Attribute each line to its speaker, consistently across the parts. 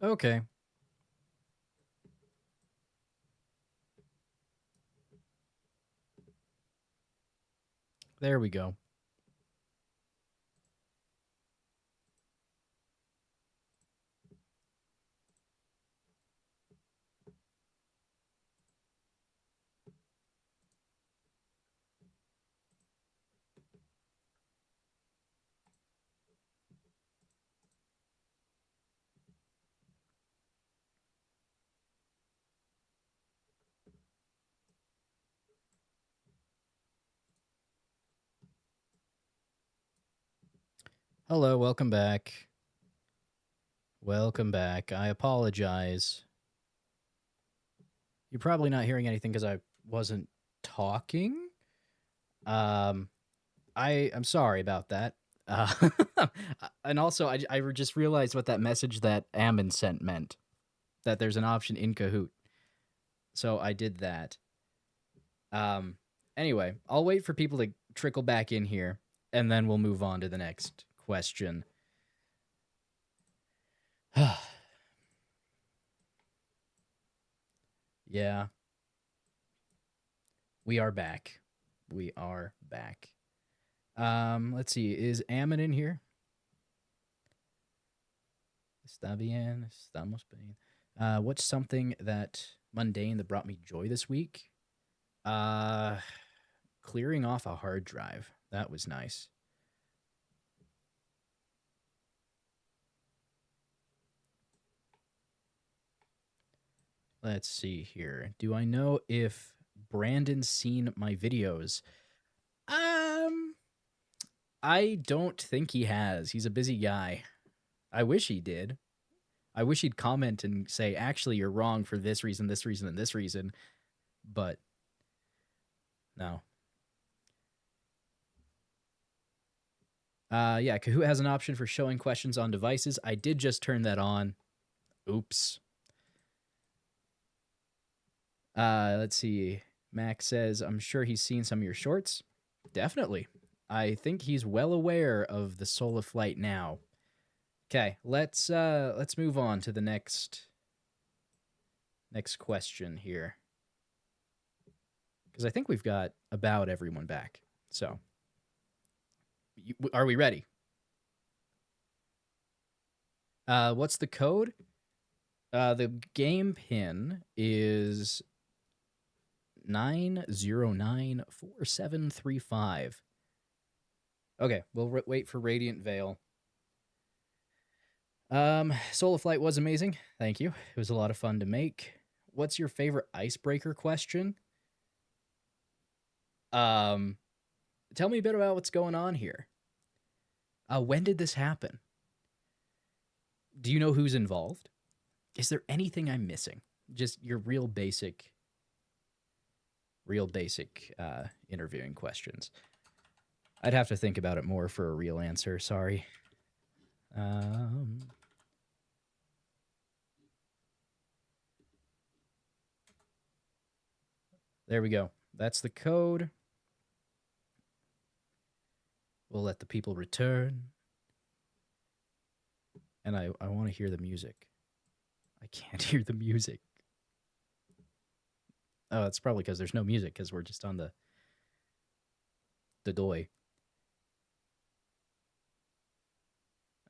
Speaker 1: Okay. There we go. Hello, welcome back. Welcome back. I apologize. You're probably not hearing anything because I wasn't talking. I'm sorry about that. Uh, and also, I just realized what that message that Ammon sent meant. That there's an option in Kahoot. So I did that. Um, anyway, I'll wait for people to trickle back in here, and then we'll move on to the next question. Yeah, we are back. We are back. Let's see. Is Ammon in here? Está bien. Estamos bien. What's something that mundane that brought me joy this week? Uh, Clearing off a hard drive. That was nice. Let's see here. Do I know if Brandon's seen my videos? Um, I don't think he has. He's a busy guy. I wish he did. I wish he'd comment and say, actually, you're wrong for this reason, and this reason. But no. Yeah, Kahoot has an option for showing questions on devices. I did just turn that on. Oops. Let's see. Max says, I'm sure he's seen some of your shorts. Definitely. I think he's well aware of the Soul of Flight now. Okay, let's move on to the next question here. Because I think we've got about everyone back. So, are we ready? What's the code? The game pin is 9094735. Okay, we'll wait for Radiant Veil. Soul of Flight was amazing. Thank you. It was a lot of fun to make. What's your favorite icebreaker question? Tell me a bit about what's going on here. When did this happen? Do you know who's involved? Is there anything I'm missing? Just your real basic interviewing questions. I'd have to think about it more for a real answer. Sorry. There we go. That's the code. We'll let the people return. And I want to hear the music. I can't hear the music. Oh, it's probably because there's no music because we're just on the doy.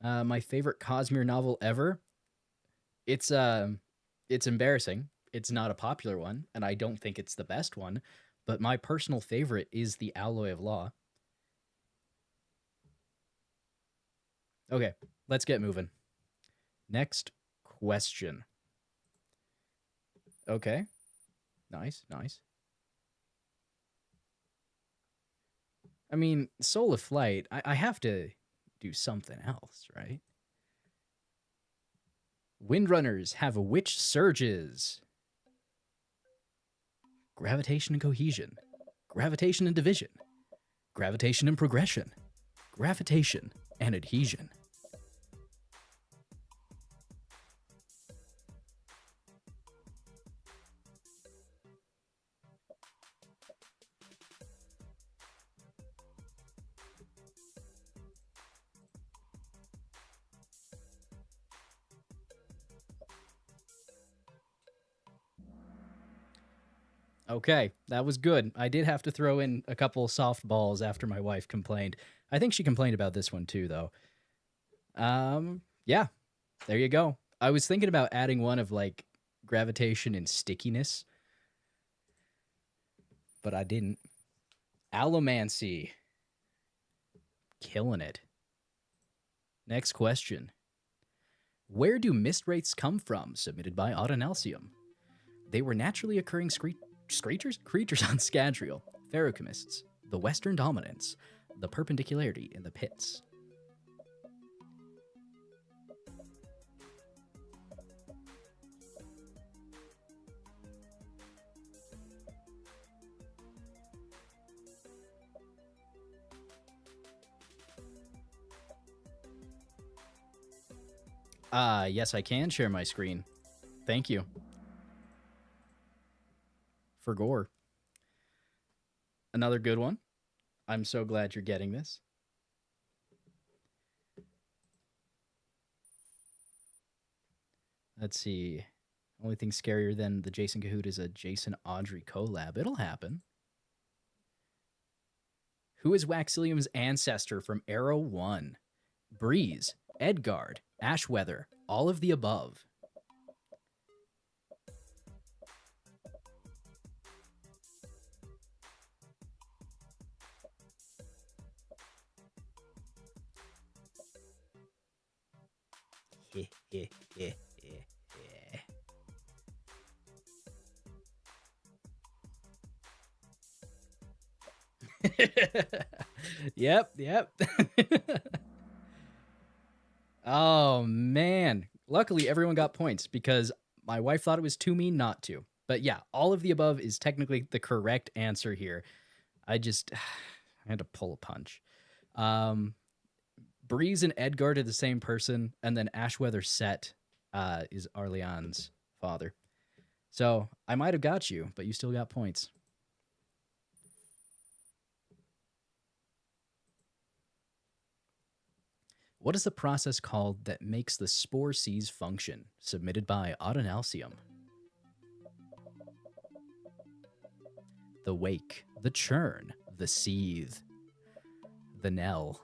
Speaker 1: My favorite Cosmere novel ever. It's embarrassing. It's not a popular one, and I don't think it's the best one. But my personal favorite is The Alloy of Law. Okay, let's get moving. Next question. Okay. Nice. I mean, Soul of Flight, I have to do something else, right? Windrunners have which surges? Gravitation and cohesion, gravitation and division, gravitation and progression, gravitation and adhesion. Okay, that was good. I did have to throw in a couple softballs after my wife complained. I think she complained about this one too, though. Yeah, there you go. I was thinking about adding one of like gravitation and stickiness, but I didn't. Allomancy, killing it. Next question. Where do mist wraiths come from? Submitted by Autonalcium. They were naturally occurring creatures on Scadrial, Feruchemists, the Western Dominants, the Perpendicularity in the Pits. Yes, I can share my screen. Thank you. For gore. Another good one. I'm so glad you're getting this. Let's see. Only thing scarier than the Jason Kahoot is a Jason Audrey collab. It'll happen. Who is Waxilium's ancestor from Arrow 1? Breeze, Edgard, Ashweather, all of the above. Yep. Oh, man. Luckily, everyone got points because my wife thought it was too mean not to. But yeah, all of the above is technically the correct answer here. I had to pull a punch. Breeze and Edgard are the same person, and then Ashweather Set is Arleon's father. So I might have got you, but you still got points. What is the process called that makes the spore seeds function? Submitted by Autonalcium. The wake, the churn, the seethe, the knell.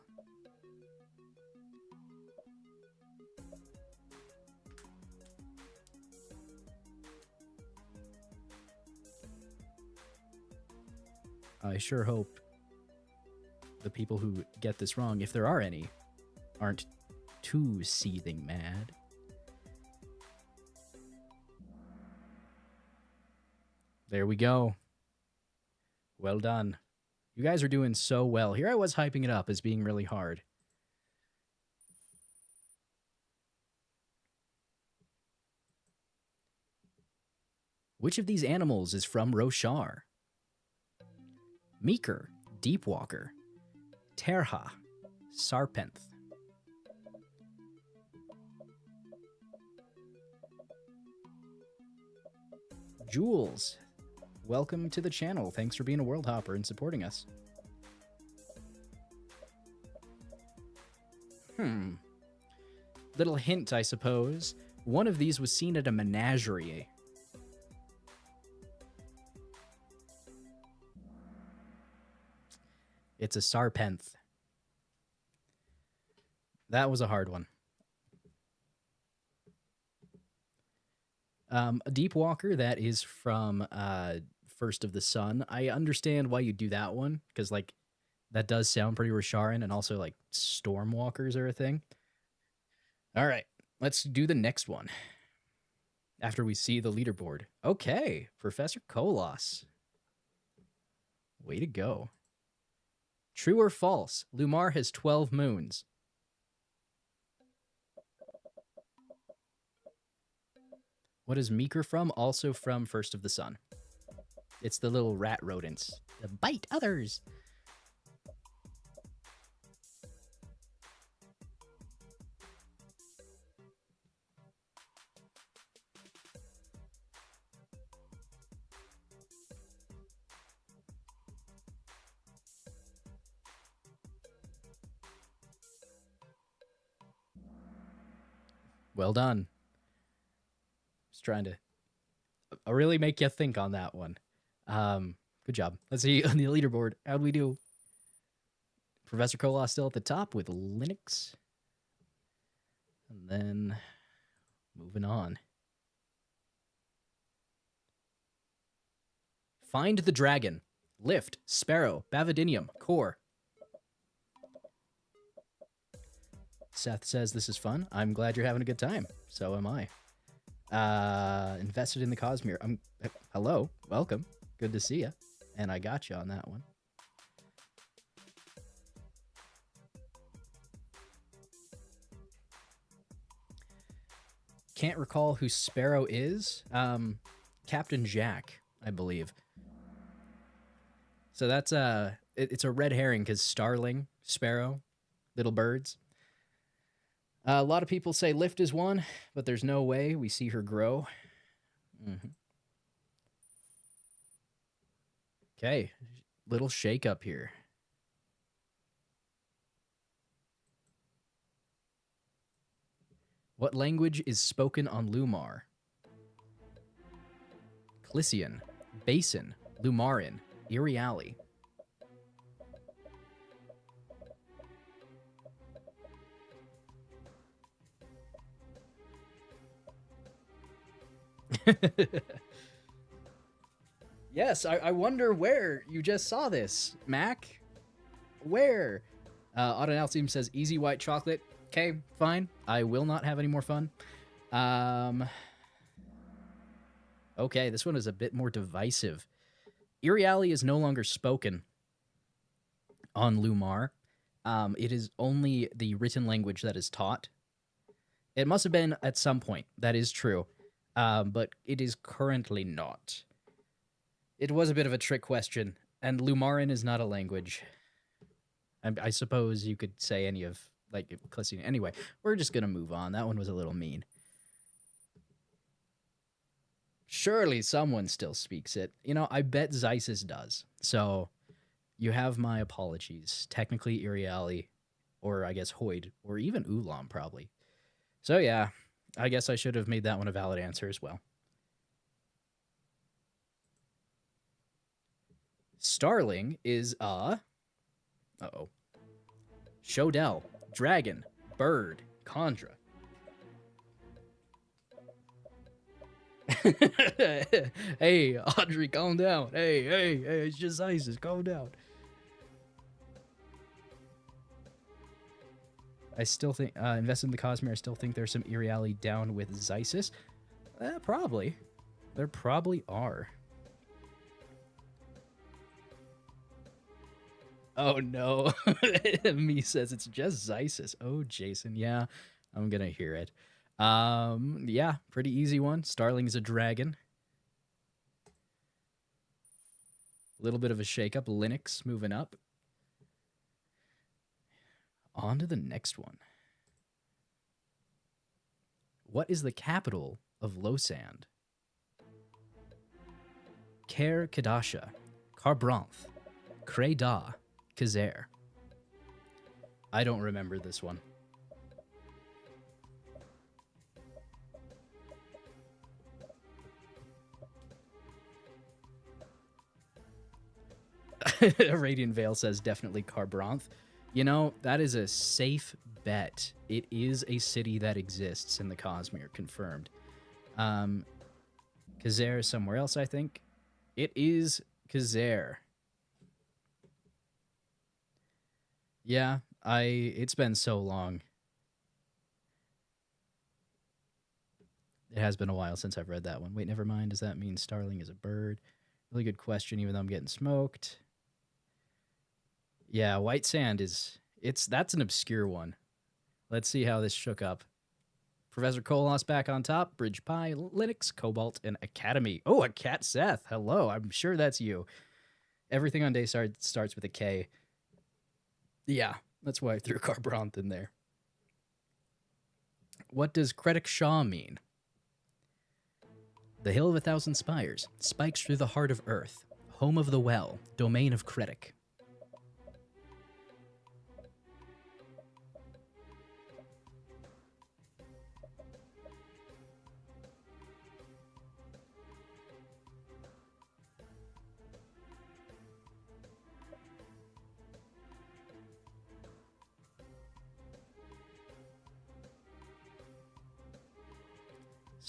Speaker 1: I sure hope the people who get this wrong, if there are any, aren't too seething mad. There we go. Well done. You guys are doing so well. Here I was hyping it up as being really hard. Which of these animals is from Roshar? Meeker, Deepwalker, Terha, Sarpenth. Jules, welcome to the channel. Thanks for being a world hopper and supporting us. Little hint, I suppose. One of these was seen at a menagerie. It's a Sarpenth. That was a hard one. A Deepwalker, that is from First of the Sun. I understand why you do that one, because like that does sound pretty Rosharan, and also like Stormwalkers are a thing. All right, let's do the next one. After we see the leaderboard. Okay, Professor Kolos. Way to go. True or false? Lumar has 12 moons. What is Meeker from? Also from First of the Sun. It's the little rat rodents that bite others. Well done. Just trying to really make you think on that one. Good job. Let's see on the leaderboard. How'd we do? Professor Kola still at the top with Linux. And then moving on. Find the Dragon. Lift, Sparrow, Bavidinium, Core. Seth says this is fun. I'm glad you're having a good time. So am I. Invested in the Cosmere. Hello, welcome. Good to see you. And I got you on that one. Can't recall who Sparrow is. Captain Jack, I believe. So that's it's a red herring because starling, sparrow, little birds. A lot of people say Lift is one, but there's no way we see her grow. Okay, little shake up here. What language is spoken on Lumar? Clissian, Basin, Lumarin, Iriali. Yes, I wonder where you just saw this, Mac. Where? Autonautium says easy white chocolate. Okay, fine. I will not have any more fun. Okay, this one is a bit more divisive. Iriali is no longer spoken on Lumar. It is only the written language that is taught. It must have been at some point. That is true. But it is currently not. It was a bit of a trick question, and Lumarin is not a language. I suppose you could say any of, like, Clissian. Anyway, we're just going to move on. That one was a little mean. Surely someone still speaks it. You know, I bet Zeisis does. So you have my apologies. Technically Iriali, or I guess Hoyd, or even Ulam probably. So yeah, I guess I should have made that one a valid answer as well. Starling is uh-oh. Shodell, Dragon, Bird, Condra. Hey, Audrey, calm down. Hey, it's just ISIS. Calm down. I still think, invested in the Cosmere, I still think there's some Iriali down with Zeisis. Probably. There probably are. Oh, no. Me says it's just Zeisis. Oh, Jason. Yeah, I'm going to hear it. Yeah, pretty easy one. Starling is a dragon. A little bit of a shakeup. Linux moving up. On to the next one. What is the capital of Losand? Ker Kadasha, Carbranth, Creda, Kazer. I don't remember this one. Radiant Veil says definitely Carbranth. You know, that is a safe bet. It is a city that exists in the Cosmere, confirmed. Kazer is somewhere else, I think. It is Kazer. Yeah, it's been so long. It has been a while since I've read that one. Wait, never mind. Does that mean Starling is a bird? Really good question, even though I'm getting smoked. Yeah, White Sand that's an obscure one. Let's see how this shook up. Professor Kolos back on top. Bridge Pi, Linux, Cobalt, and Academy. Oh, a Cat Seth. Hello, I'm sure that's you. Everything on day starts with a K. Yeah, that's why I threw Carbranth in there. What does Kredik Shaw mean? The Hill of a Thousand Spires, spikes through the heart of Earth, home of the well, domain of Kredik.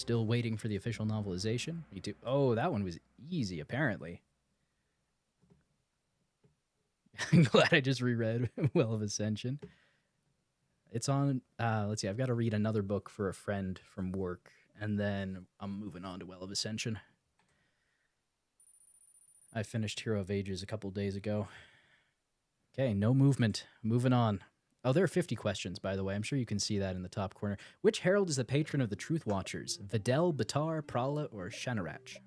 Speaker 1: Still waiting for the official novelization. Me too. Oh, that one was easy, apparently. I'm glad I just reread Well of Ascension. It's on, let's see, I've got to read another book for a friend from work, and then I'm moving on to Well of Ascension. I finished Hero of Ages a couple days ago. Okay, no movement. Moving on. Oh, there are 50 questions, by the way. I'm sure you can see that in the top corner. Which herald is the patron of the Truth Watchers? Videl, Batar, Prala, or Shanarach?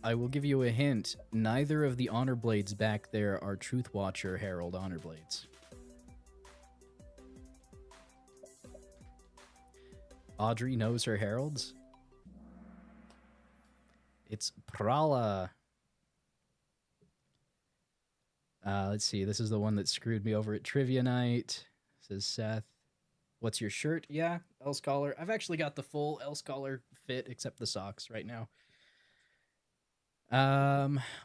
Speaker 1: I will give you a hint. Neither of the honor blades back there are Truth Watcher Herald honor blades. Audrey knows her heralds. It's Prala. Let's see. This is the one that screwed me over at Trivia Night. Says Seth. What's your shirt? Yeah, Else collar. I've actually got the full Else collar fit except the socks right now.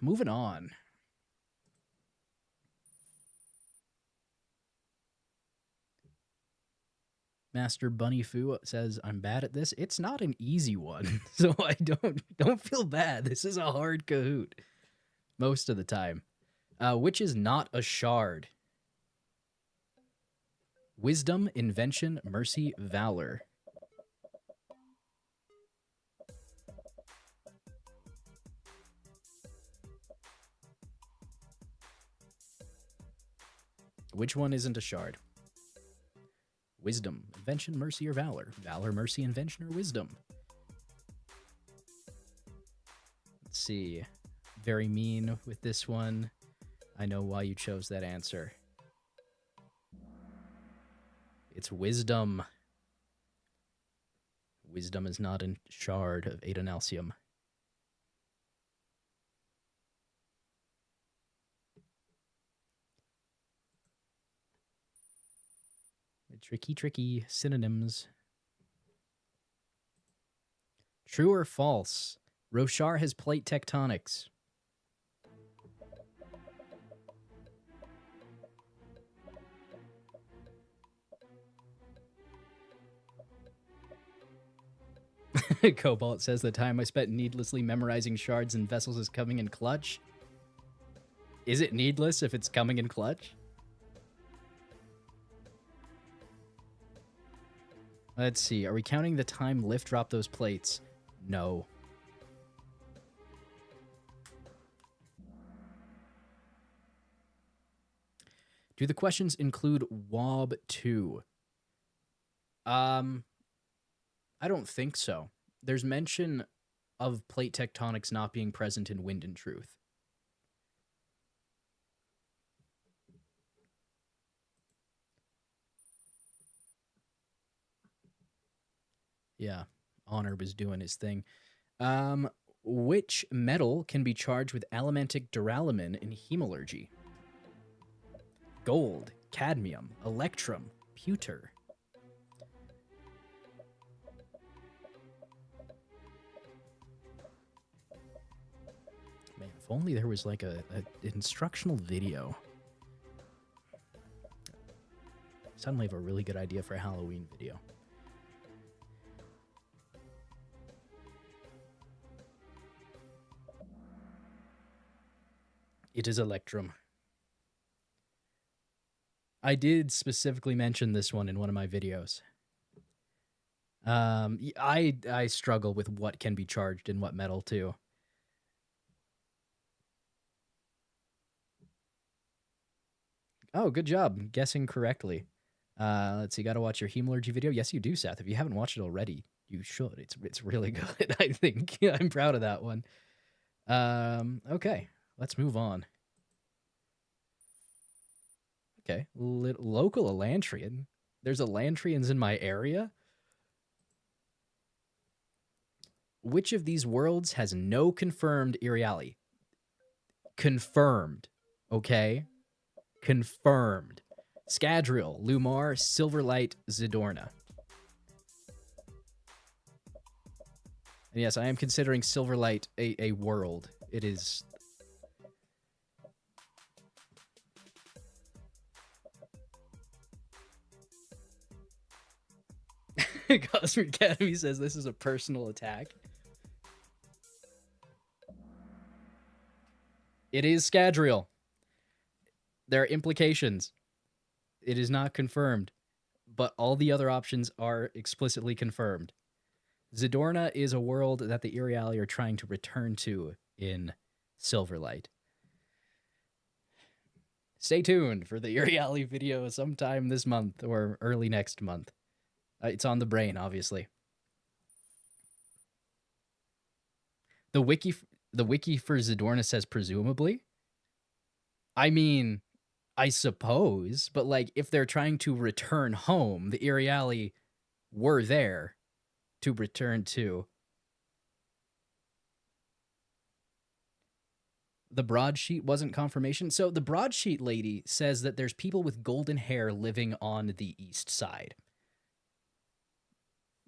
Speaker 1: Moving on. Master Bunny Foo says, I'm bad at this. It's not an easy one, so I don't feel bad. This is a hard Kahoot most of the time. Which is not a shard? Wisdom, Invention, Mercy, Valor. Which one isn't a shard? Wisdom, Invention, Mercy, or Valor? Valor, Mercy, Invention, or Wisdom? Let's see. Very mean with this one. I know why you chose that answer. It's Wisdom. Wisdom is not a shard of Adonalcium. Tricky synonyms. True or false? Roshar has plate tectonics. Cobalt says the time I spent needlessly memorizing shards and vessels is coming in clutch. Is it needless if it's coming in clutch? Let's see. Are we counting the time Lift dropped those plates? No. Do the questions include WOB 2? I don't think so. There's mention of plate tectonics not being present in Wind and Truth. Yeah, Honor was doing his thing. Which metal can be charged with elementic duralumin in hemalurgy? Gold, cadmium, electrum, pewter. Man, if only there was like an instructional video. Suddenly have a really good idea for a Halloween video. It is Electrum. I did specifically mention this one in one of my videos. I struggle with what can be charged in what metal too. Oh, good job guessing correctly. Let's see, gotta watch your hemalurgy video. Yes, you do, Seth. If you haven't watched it already, you should. It's really good, I think. I'm proud of that one. Okay, let's move on. Okay, local Elantrian. There's Elantrians in my area? Which of these worlds has no confirmed Iriali? Confirmed, okay? Confirmed. Scadrial, Lumar, Silverlight, Zidorna. And yes, I am considering Silverlight a world. It is... Cosmere Academy says this is a personal attack. It is Scadrial. There are implications. It is not confirmed, but all the other options are explicitly confirmed. Zadorna is a world that the Iriali are trying to return to in Silverlight. Stay tuned for the Iriali video sometime this month or early next month. It's on the brain, obviously. The wiki for Zadorna says presumably. I mean, I suppose, but like if they're trying to return home, the Iriali were there to return to. The broadsheet wasn't confirmation. So the broadsheet lady says that there's people with golden hair living on the east side.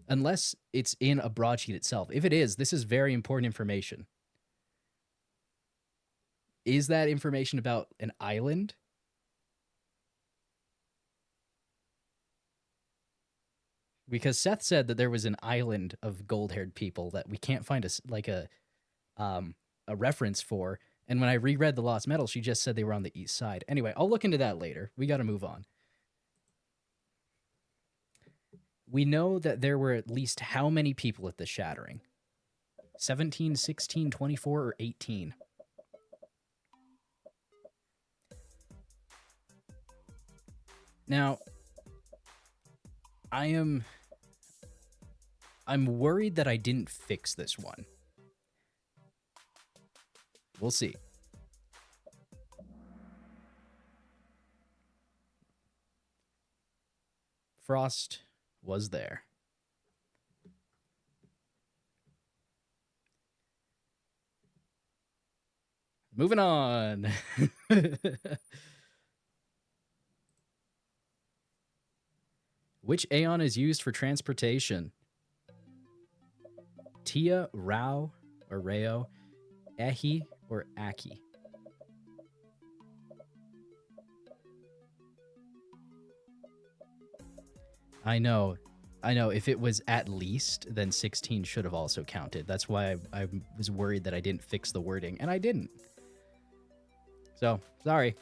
Speaker 1: Unless it's in a broadsheet itself. If it is, this is very important information. Is that information about an island? Because Seth said that there was an island of gold-haired people that we can't find a reference for. And when I reread the Lost Metal, she just said they were on the east side. Anyway, I'll look into that later. We got to move on. We know that there were at least how many people at the shattering? 17, 16, 24, or 18? Now, I'm worried that I didn't fix this one. We'll see. Frost was there. Moving on. Which Aeon is used for transportation? Tia, Rao, or Rao, Ehi, or Aki? I know. If it was at least, then 16 should have also counted. That's why I was worried that I didn't fix the wording, and I didn't. So, sorry.